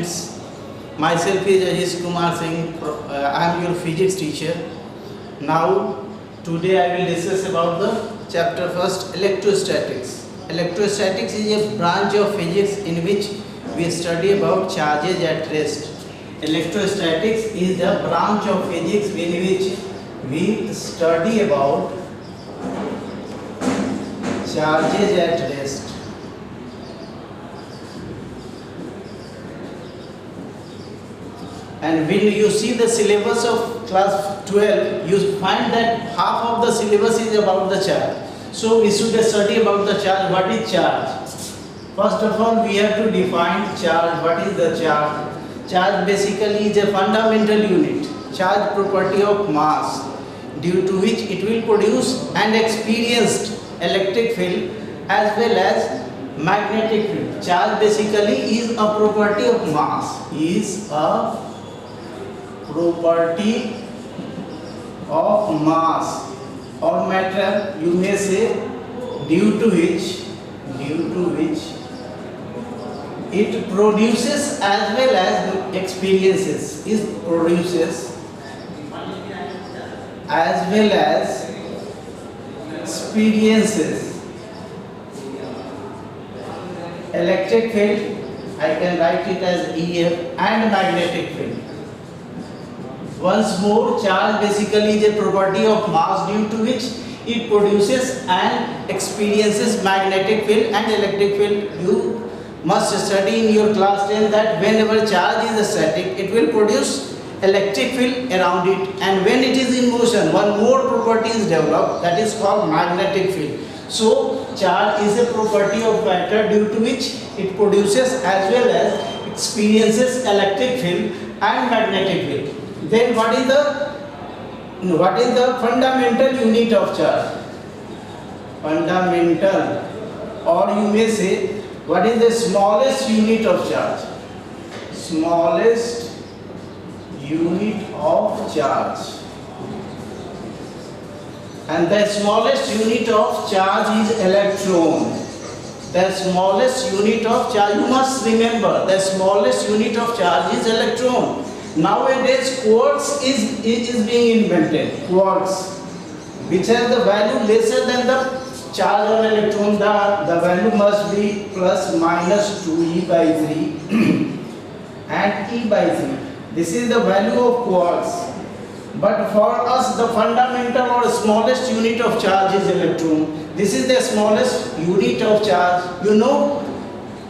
students, myself is Ajish Kumar Singh. I am your physics teacher. Now, today I will discuss about the chapter first, electrostatics. Electrostatics is a branch of physics in which we study about charges at rest. Electrostatics is the branch of physics in which we study about charges at rest. And when you see the syllabus of class 12, you find that half of the syllabus is about the charge. So we should study about the charge. What is charge? First of all, we have to define charge. What is the charge? Charge basically is a fundamental unit, charge property of mass, due to which it will produce and experience electric field as well as magnetic field. Charge basically is a property of mass, is a property of mass or matter, you may say, due to which it produces as well as experiences, it produces as well as experiences electric field, I can write it as EF, and magnetic field. Once more, charge basically is a property of mass due to which it produces and experiences magnetic field and electric field. You must study in your class 10 that whenever charge is static, it will produce electric field around it, and when it is in motion, one more property is developed, that is called magnetic field. So, charge is a property of matter due to which it produces as well as experiences electric field and magnetic field. Then what is the fundamental unit of charge? Fundamental, or you may say, what is the smallest unit of charge? Smallest unit of charge. And the smallest unit of charge is electron. The smallest unit of charge, you must remember, the smallest unit of charge is electron. Nowadays, quarks is being invented. Quarks, which has the value lesser than the charge on electron. The value must be plus minus 2e by 3 and e by 3. This is the value of quarks. But for us, the fundamental or smallest unit of charge is electron. This is the smallest unit of charge. You know,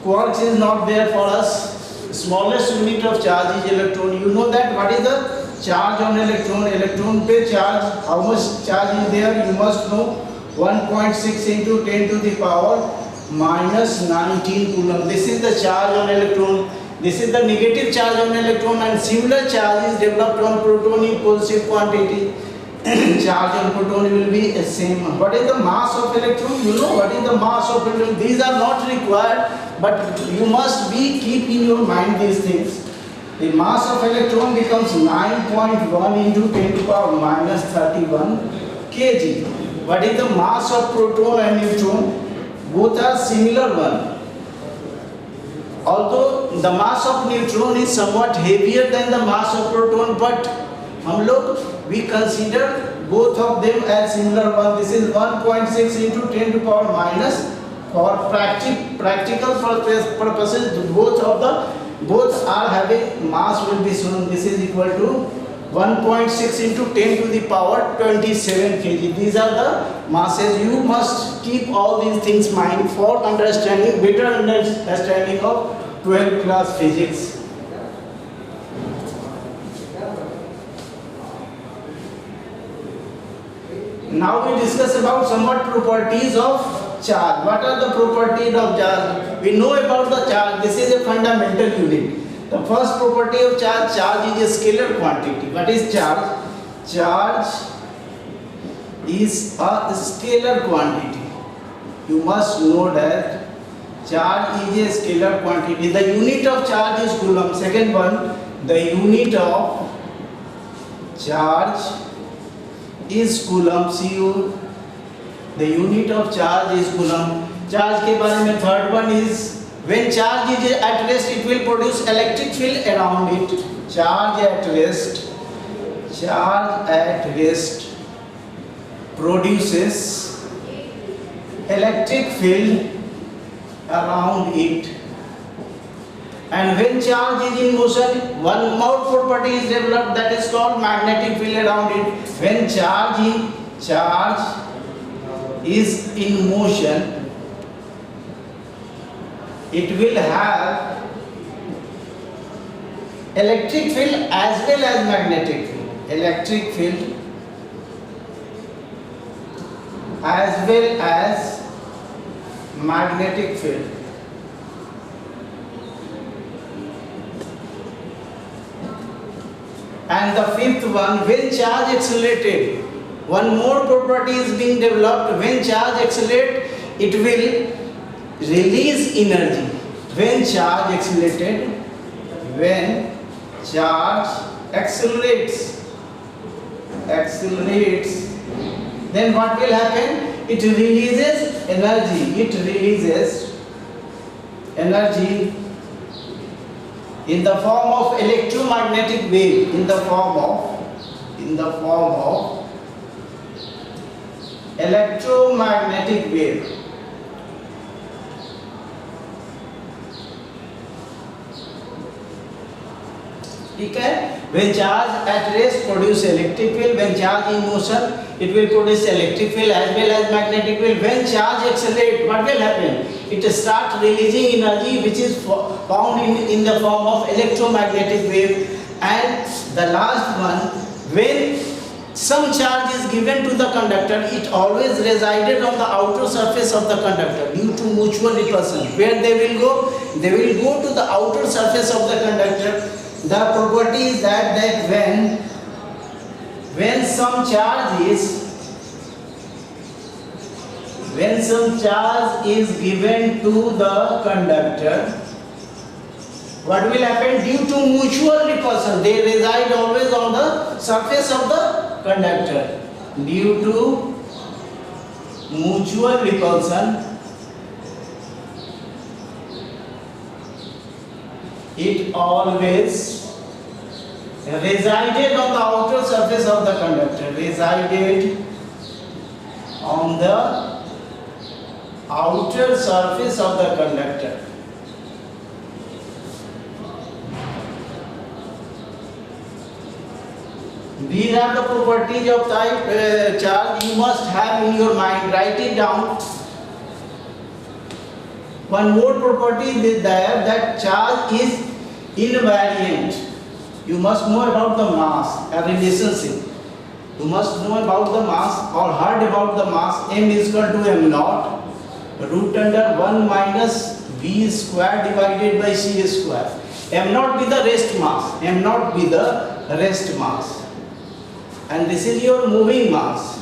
quarks is not there for us. Smallest unit of charge is electron. You know that what is the charge on electron? Electron per charge, how much charge is there? You must know 1.6 into 10 to the power minus 19 coulomb. This is the charge on electron. This is the negative charge on electron, and similar charge is developed on proton in positive quantity. Charge on proton will be the same. What is the mass of electron? You know what is the mass of electron? These are not required, but you must keep in your mind these things. The mass of electron becomes 9.1 into 10 to the power minus 31 kg. What is the mass of proton and neutron? Both are similar one. Although the mass of neutron is somewhat heavier than the mass of proton, but we consider both of them as similar one. This is 1.6 into 10 to the power minus. For practical purposes, both are having mass will be shown. This is equal to 1.6 into 10 to the power 27 kg. These are the masses. You must keep all these things in mind for better understanding of 12th class physics. Now we discuss about somewhat properties of charge. What are the properties of charge? We know about the charge. This is a fundamental unit. The first property of charge is a scalar quantity. What is charge? Charge is a scalar quantity. You must know that charge is a scalar quantity. The unit of charge is coulomb. Second one, the unit of charge is coulomb. The unit of charge is coulomb. Charge के बारे में third one is When charge is at rest, it will produce electric field around it. Charge at rest produces electric field around it. And when charge is in motion, one more property is developed, that is called magnetic field around it. When charge is in motion, it will have electric field as well as magnetic field. Electric field as well as magnetic field. And the fifth one, when charge accelerated, one more property is being developed. When charge accelerates, it will release energy. When charge accelerates, then what will happen? It releases energy in the form of electromagnetic wave, in the form of electromagnetic wave. Okay? When charge at rest produce electric field, when charge in motion it will produce electric field as well as magnetic field. When charge accelerates, what will happen? It starts releasing energy which is found in the form of electromagnetic wave. And the last one, when some charge is given to the conductor, it always resided on the outer surface of the conductor due to mutual repulsion. Where they will go? They will go to the outer surface of the conductor. The property is that when some charge is given to the conductor, what will happen? Due to mutual repulsion, they reside always on the surface of the conductor. Due to mutual repulsion, it always resided on the outer surface of the conductor. Resided on the outer surface of the conductor. These are the properties of type charge you must have in your mind. Write it down. One more property is there, that charge is invariant. You must know about the mass, a relationship. You must know about the mass or heard about the mass. M is equal to m naught root under 1 minus v square divided by c square. M naught be the rest mass. M naught be the rest mass. And this is your moving mass.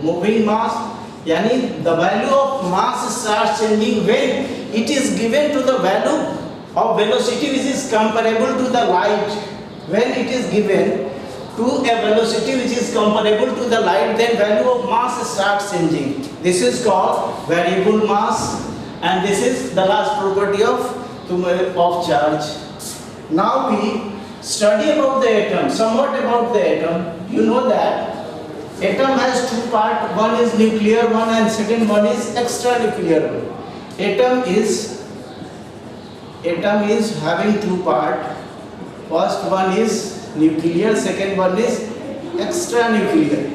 Moving mass. Yani the value of mass starts changing when it is given to the value of velocity which is comparable to the light. When it is given to a velocity which is comparable to the light, then value of mass starts changing. This is called variable mass, and this is the last property of charge. Now we study about the atom, somewhat about the atom. You know that atom has two parts, one is nuclear one and second one is extranuclear one. Atom is having two parts. First one is nuclear, second one is extranuclear.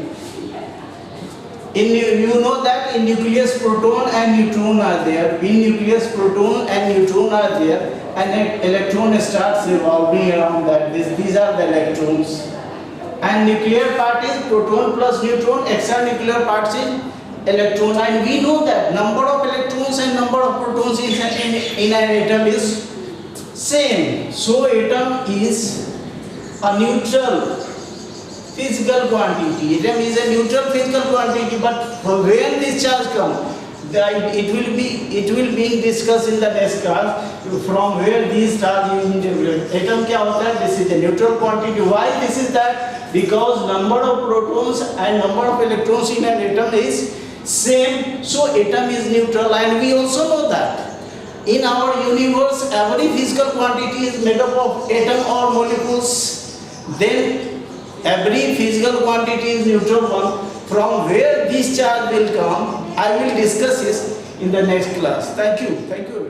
You know that in nucleus proton and neutron are there. In nucleus proton and neutron are there, and an electron starts revolving around that. These are the electrons. And nuclear part is proton plus neutron, extranuclear part is electron. And we know that number of electrons and number of protons in an atom is same. So atom is a neutral physical quantity. Atom is a neutral physical quantity, but when this charge comes, it will be discussed in the next class from where these charge is developed. Atom क्या होता है? This is a neutral quantity. Why this is that? Because number of protons and number of electrons in an atom is Same, so atom is neutral, and we also know that in our universe every physical quantity is made up of atom or molecules. Then every physical quantity is neutral one. From where this charge will come, I will discuss this in the next class. Thank you.